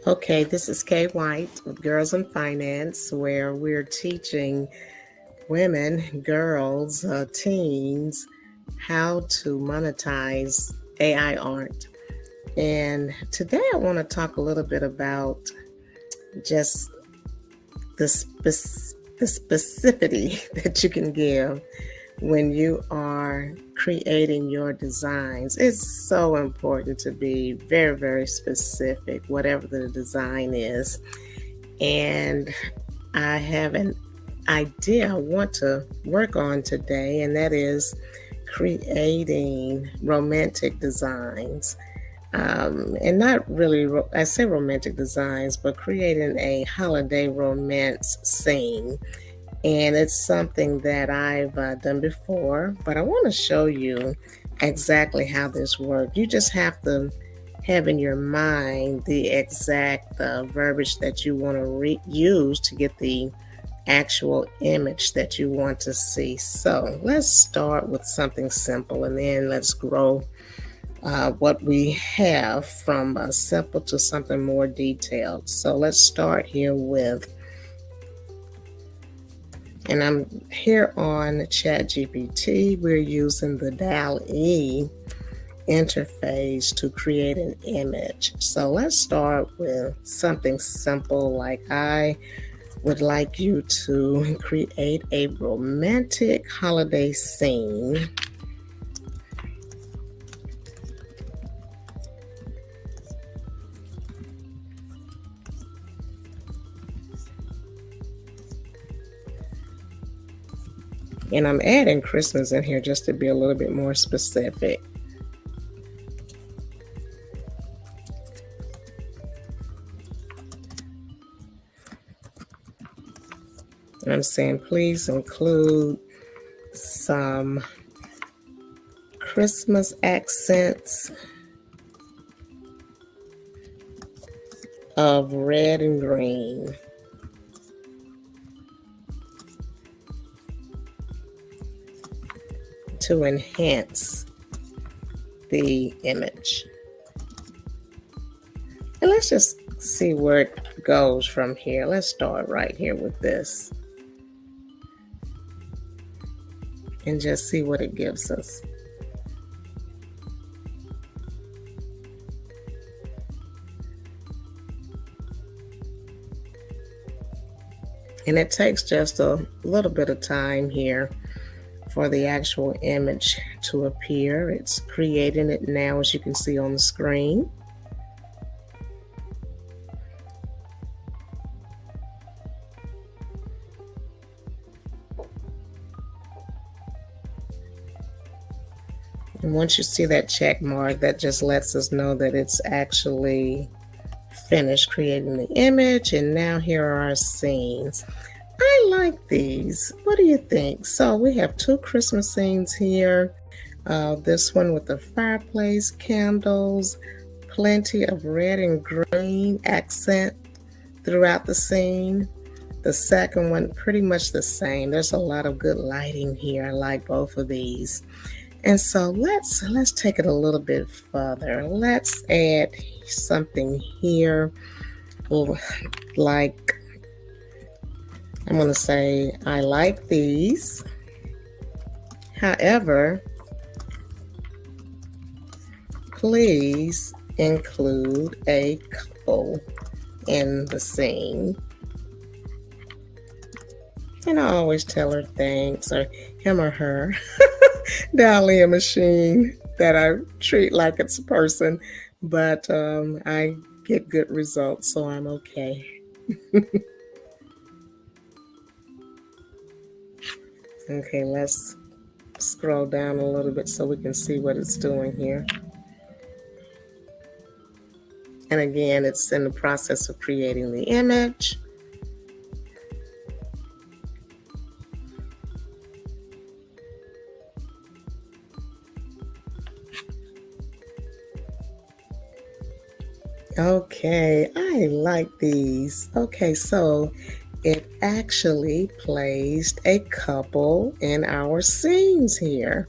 Okay, this is Kay White with Girls and Finance, where we're teaching women, girls, teens how to monetize AI art. And today I want to talk a little bit about just the specificity that you can give when you are creating your designs. It's so important to be very, very specific, whatever the design is. And I have an idea I want to work on today, and that is creating romantic designs. And not really, I say romantic designs, but creating a holiday romance scene. And it's something that I've done before, but I want to show you exactly how this works. You just have to have in your mind the exact verbiage that you want to use to get the actual image that you want to see. So let's start with something simple, and then let's grow what we have from simple to something more detailed. So let's start here with, and I'm here on ChatGPT. We're using the DALL-E interface to create an image. So let's start with something simple, like I would like you to create a romantic holiday scene. And I'm adding Christmas in here just to be a little bit more specific. And I'm saying, please include some Christmas accents of red and green. To enhance the image. And let's just see where it goes from here. Let's start right here with this and just see what it gives us. And it takes just a little bit of time here for the actual image to appear. It's creating it now, as you can see on the screen. And once you see that check mark, that just lets us know that it's actually finished creating the image. And now here are our scenes. I like these. What do you think? So we have two Christmas scenes here. This one with the fireplace, candles, plenty of red and green accent throughout the scene. The second one, pretty much the same. There's a lot of good lighting here. I like both of these. And so let's take it a little bit further. Let's add something here, like, I'm going to say, I like these. However, please include a couple in the scene. And I always tell her thanks, or him or her, DALL-E machine that I treat like it's a person, but I get good results, so I'm okay. Okay, let's scroll down a little bit so we can see what it's doing here. And again, it's in the process of creating the image. Okay, I like these. Okay, so it actually placed a couple in our scenes here.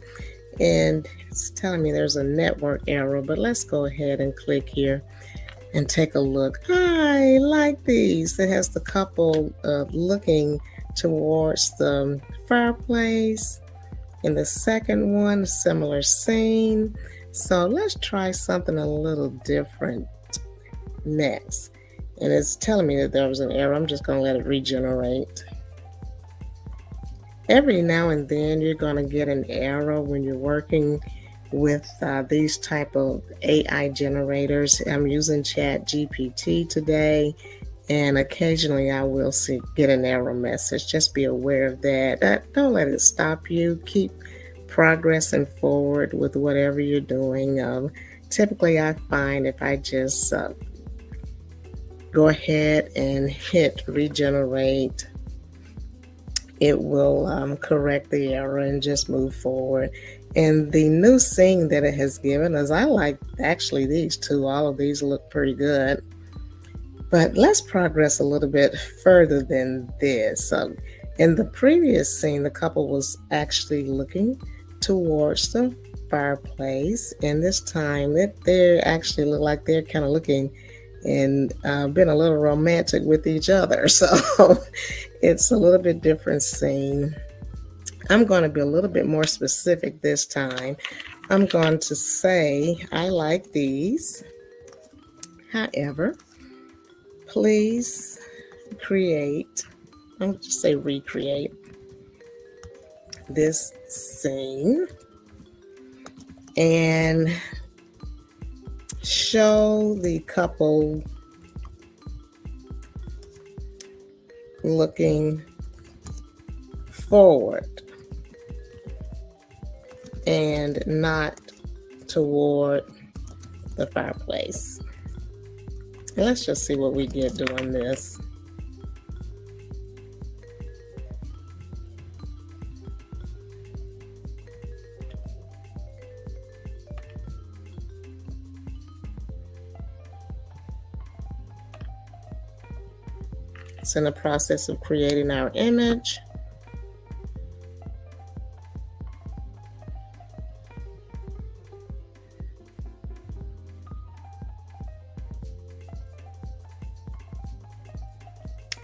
And it's telling me there's a network error, but let's go ahead and click here and take a look. I like these. It has the couple looking towards the fireplace. In the second one, a similar scene. So let's try something a little different next. And it's telling me that there was an error. I'm just going to let it regenerate. Every now and then you're going to get an error when you're working with these type of AI generators. I'm using ChatGPT today, and occasionally I will get an error message. Just be aware of that. Don't let it stop you. Keep progressing forward with whatever you're doing. Typically I find if I just go ahead and hit regenerate, it will correct the error and just move forward. And the new scene that it has given us, I like actually these two. All of these look pretty good. But let's progress a little bit further than this. In the previous scene, the couple was actually looking towards the fireplace. And this time, they actually look like they're kind of looking and been a little romantic with each other. So it's a little bit different scene. I'm going to be a little bit more specific this time. I'm going to say I like these. However, please create, I'm going to just say recreate this scene and show the couple looking forward and not toward the fireplace. And let's just see what we get doing this. It's in the process of creating our image.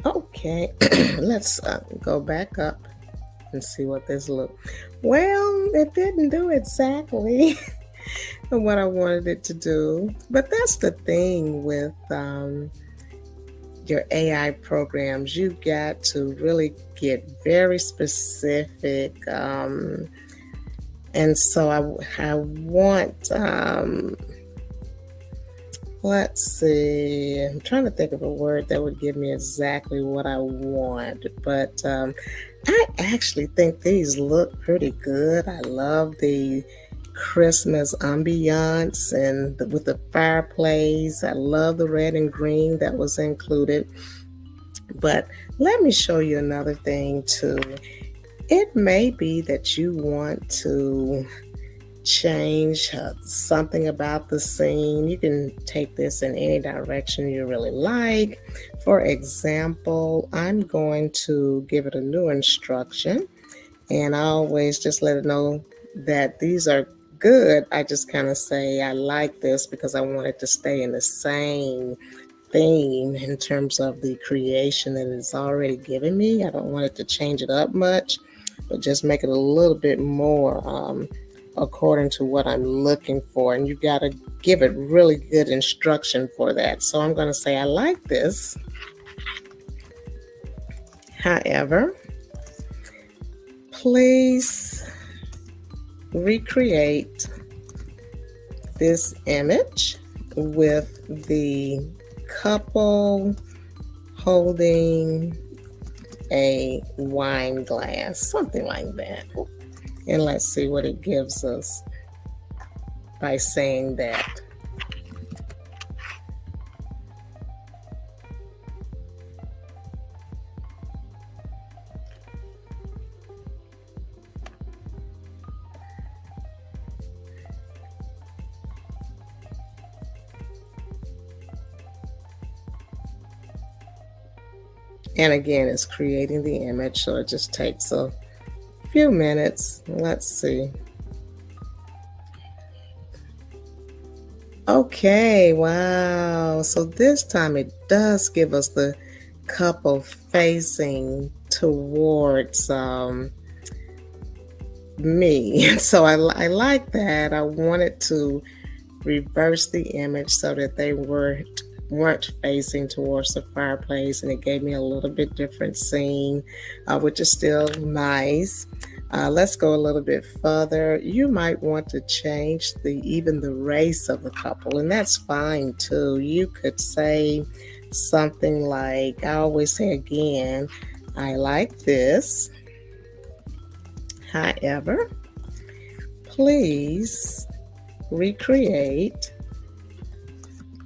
Okay, let's go back up and see what this looks. Well, it didn't do exactly what I wanted it to do, but that's the thing with your AI programs. You've got to really get very specific, and so I want. Let's see. I'm trying to think of a word that would give me exactly what I want, but I actually think these look pretty good. I love the Christmas ambiance and with the fireplace. I love the red and green that was included. But let me show you another thing too. It may be that you want to change something about the scene. You can take this in any direction you really like. For example, I'm going to give it a new instruction, and I always just let it know that these are good. I just kind of say I like this because I want it to stay in the same theme in terms of the creation that it's already given me. I don't want it to change it up much, but just make it a little bit more according to what I'm looking for. And you got to give it really good instruction for that. So I'm going to say I like this. However, please recreate this image with the couple holding a wine glass, something like that. And let's see what it gives us by saying that. And again, it's creating the image, so it just takes a few minutes. Let's see. Okay, wow. So this time it does give us the couple facing towards me. So I like that. I wanted to reverse the image so that they weren't facing towards the fireplace, and it gave me a little bit different scene, which is still nice. Let's go a little bit further. You might want to change even the race of the couple, and that's fine too. You could say something like, I always say again, I like this. However, please recreate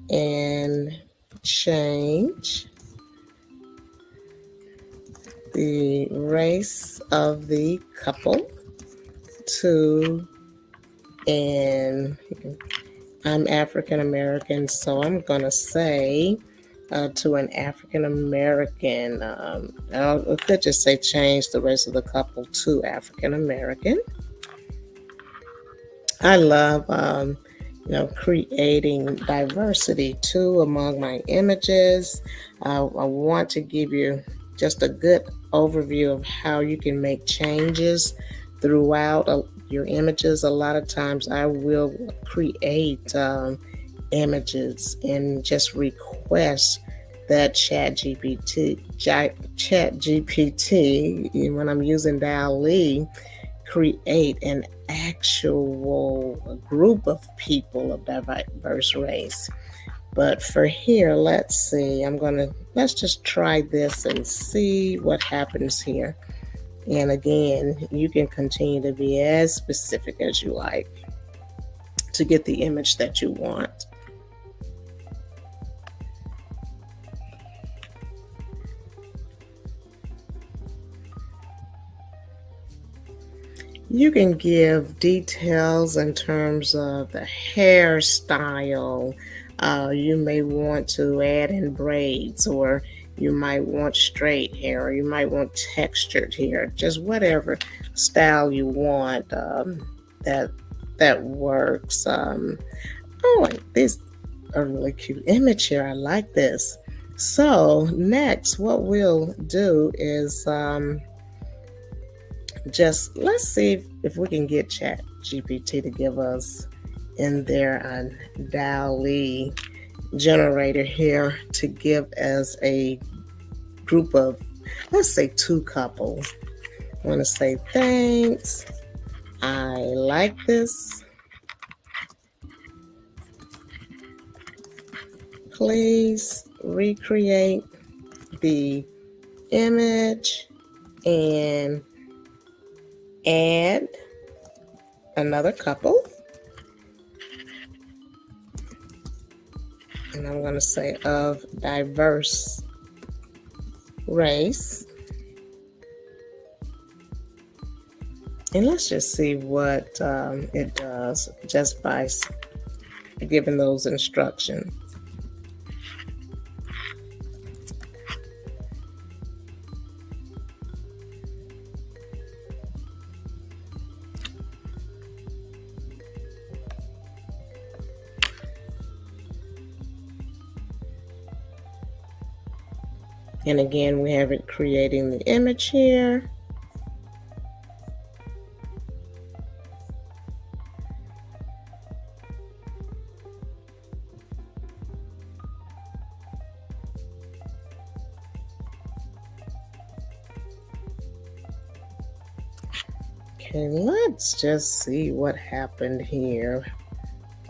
and change the race of the couple to, and I'm African American, so I'm going to say to an African American. I could just say change the race of the couple to African American. I love, creating diversity too among my images. I want to give you just a good overview of how you can make changes throughout your images. A lot of times I will create images and just request that chat GPT, when I'm using DALL-E, create an actual group of people of diverse race. But for here, let's see, let's just try this and see what happens here. And again, you can continue to be as specific as you like to get the image that you want. You can give details in terms of the hairstyle. You may want to add in braids, or you might want straight hair, or you might want textured hair. Just whatever style you want, that works. This a really cute image here. I like this. So next, what we'll do is just let's see if we can get Chat GPT to give us in there a DALL-E generator here to give us a group of, let's say, two couples. I want to say thanks. I like this. Please recreate the image and add another couple. And I'm going to say of diverse race. And let's just see what it does just by giving those instructions. And again, we have it creating the image here. Okay, let's just see what happened here.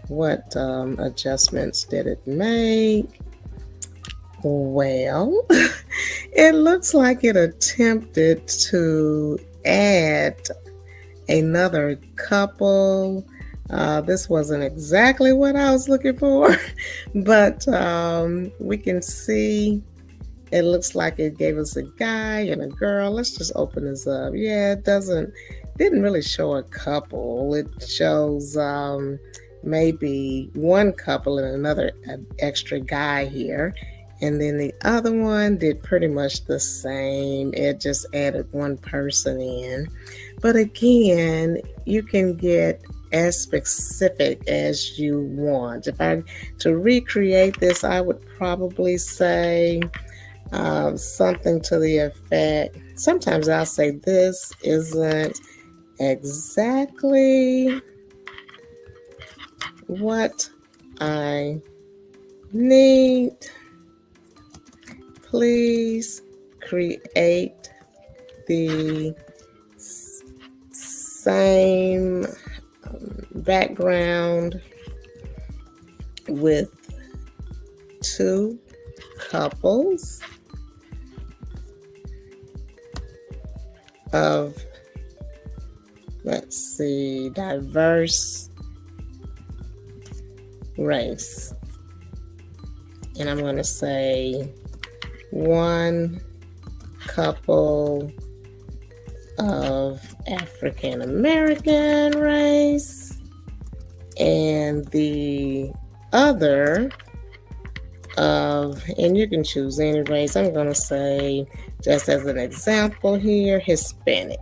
What adjustments did it make? Well, it looks like it attempted to add another couple. This wasn't exactly what I was looking for, but we can see it looks like it gave us a guy and a girl. Let's just open this up. Yeah, didn't really show a couple. It shows maybe one couple and another extra guy here. And then the other one did pretty much the same. It just added one person in. But again, you can get as specific as you want. If I to recreate this, I would probably say something to the effect. Sometimes I'll say this isn't exactly what I need. Please create the same background with two couples of, let's see, diverse race. And I'm going to say one couple of African American race and the other of, and you can choose any race. I'm going to say, just as an example here, Hispanic.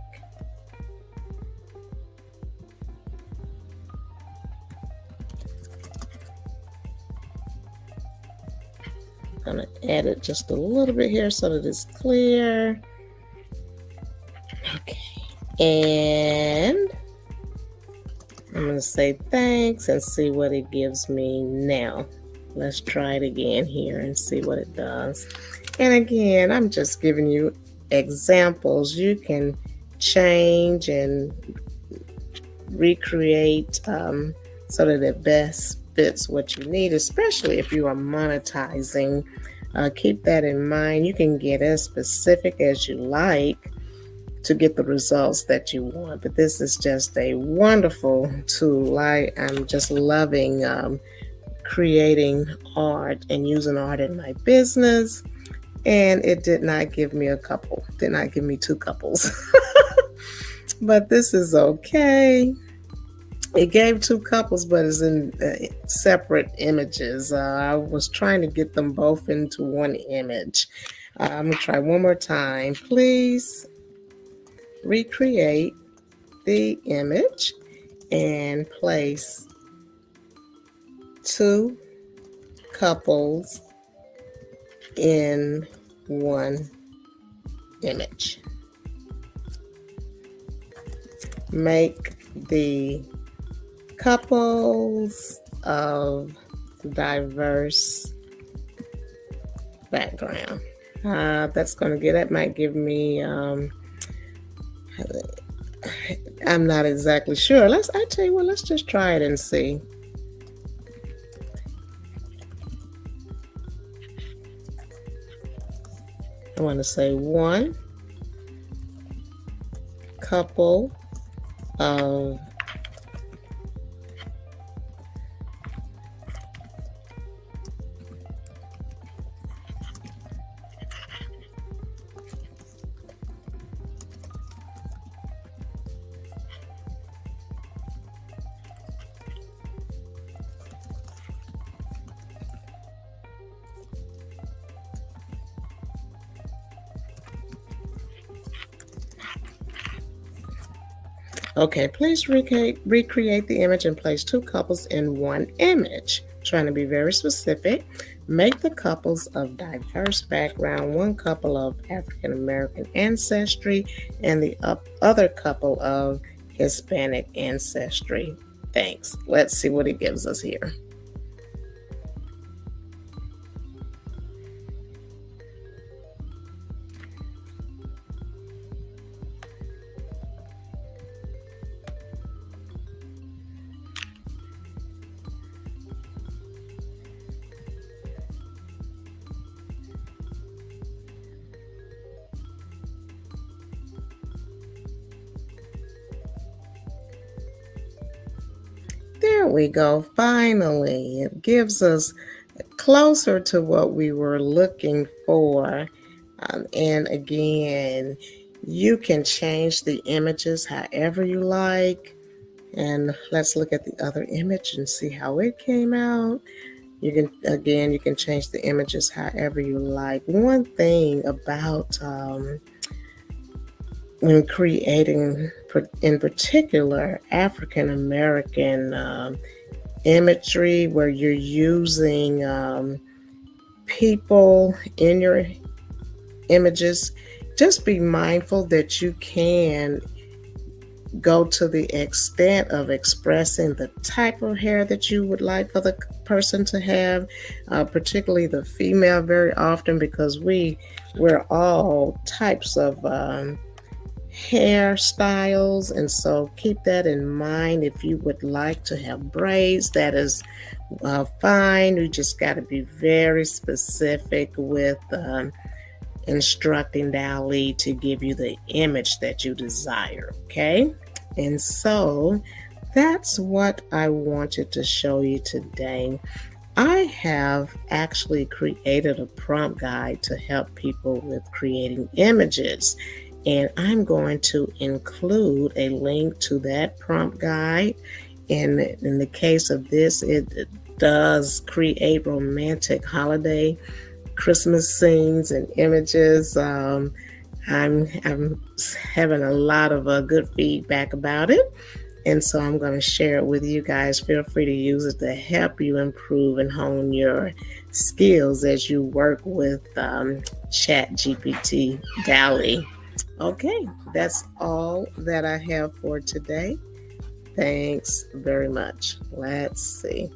I'm going to edit just a little bit here so that it's clear. Okay. And I'm going to say thanks and see what it gives me now. Let's try it again here and see what it does. And again, I'm just giving you examples. You can change and recreate so that it best fits what you need, especially if you are monetizing. Keep that in mind. You can get as specific as you like to get the results that you want. But this is just a wonderful tool. I'm just loving creating art and using art in my business. And it did not give me a couple, did not give me two couples. But this is okay. It gave two couples, but it's in separate images. I was trying to get them both into one image. I'm going to try one more time. Please recreate the image and place two couples in one image. Make the couples of diverse background. That might give me, I'm not exactly sure. I tell you what, let's just try it and see. I want to say one couple of Okay, please recreate the image and place two couples in one image. Trying to be very specific. Make the couples of diverse background, one couple of African American ancestry, and the other couple of Hispanic ancestry. Thanks. Let's see what it gives us here. There we go. Finally, it gives us closer to what we were looking for. And again, you can change the images however you like. And let's look at the other image and see how it came out. You can change the images however you like. One thing about when in particular African American imagery, where you're using people in your images, just be mindful that you can go to the extent of expressing the type of hair that you would like for the person to have, particularly the female, very often, because we're all types of hairstyles, and so keep that in mind. If you would like to have braids, that is fine. You just got to be very specific with instructing Dali to give you the image that you desire, okay? And so that's what I wanted to show you today. I have actually created a prompt guide to help people with creating images, and I'm going to include a link to that prompt guide. And in the case of this, it does create romantic holiday Christmas scenes and images. I'm having a lot of good feedback about it, and so I'm going to share it with you guys. Feel free to use it to help you improve and hone your skills as you work with Chat GPT Dali. Okay, that's all that I have for today. Thanks very much. Let's see.